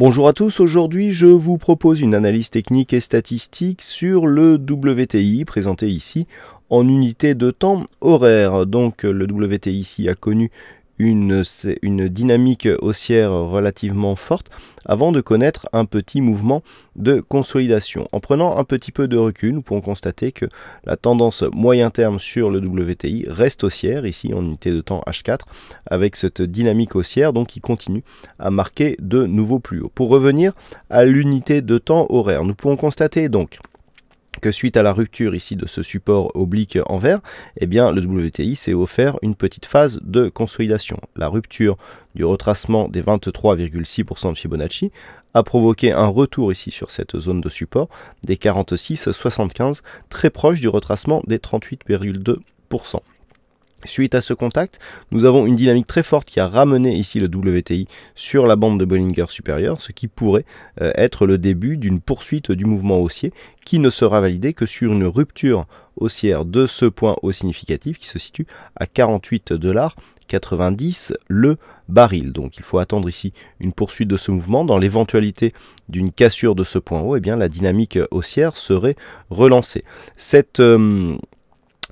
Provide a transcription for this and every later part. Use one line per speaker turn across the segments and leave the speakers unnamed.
Bonjour à tous, aujourd'hui je vous propose une analyse technique et statistique sur le WTI présenté ici en unité de temps horaire. Donc le WTI ici a connu une dynamique haussière relativement forte avant de connaître un petit mouvement de consolidation. En prenant un petit peu de recul, nous pouvons constater que la tendance moyen terme sur le WTI reste haussière, ici en unité de temps H4, avec cette dynamique haussière donc qui continue à marquer de nouveaux plus hauts. Pour revenir à l'unité de temps horaire, nous pouvons constater donc que suite à la rupture ici de ce support oblique en vert, eh bien, le WTI s'est offert une petite phase de consolidation. La rupture du retracement des 23,6% de Fibonacci a provoqué un retour ici sur cette zone de support des 46,75, très proche du retracement des 38,2%. Suite à ce contact, nous avons une dynamique très forte qui a ramené ici le WTI sur la bande de Bollinger supérieure, ce qui pourrait être le début d'une poursuite du mouvement haussier qui ne sera validé que sur une rupture haussière de ce point haut significatif qui se situe à 48,90$ le baril. Donc il faut attendre ici une poursuite de ce mouvement. Dans l'éventualité d'une cassure de ce point haut, eh bien, la dynamique haussière serait relancée.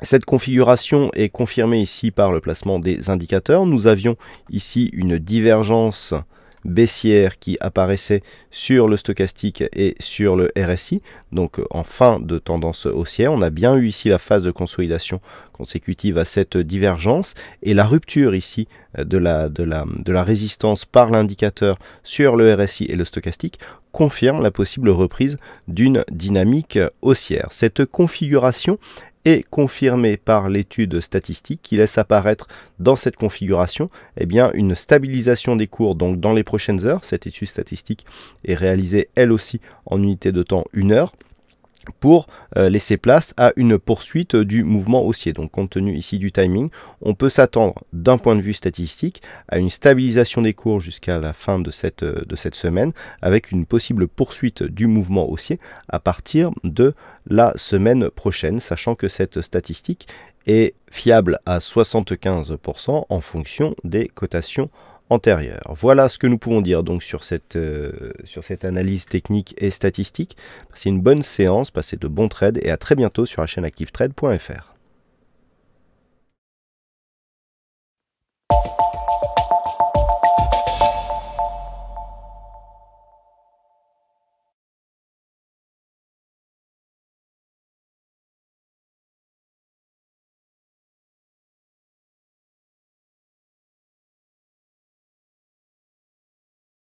Cette configuration est confirmée ici par le placement des indicateurs. Nous avions ici une divergence baissière qui apparaissait sur le stochastique et sur le RSI, donc en fin de tendance haussière. On a bien eu ici la phase de consolidation consécutive à cette divergence et la rupture ici de la résistance par l'indicateur sur le RSI et le stochastique confirme la possible reprise d'une dynamique haussière. Cette configuration est confirmée par l'étude statistique qui laisse apparaître dans cette configuration une stabilisation des cours donc dans les prochaines heures. Cette étude statistique est réalisée elle aussi en unité de temps 1 heure pour laisser place à une poursuite du mouvement haussier. Donc compte tenu ici du timing, on peut s'attendre d'un point de vue statistique à une stabilisation des cours jusqu'à la fin de cette semaine avec une possible poursuite du mouvement haussier à partir de la semaine prochaine, sachant que cette statistique est fiable à 75% en fonction des cotations antérieure. Voilà ce que nous pouvons dire donc sur cette analyse technique et statistique. Passez une bonne séance, passez de bons trades et à très bientôt sur la chaîne activetrade.fr.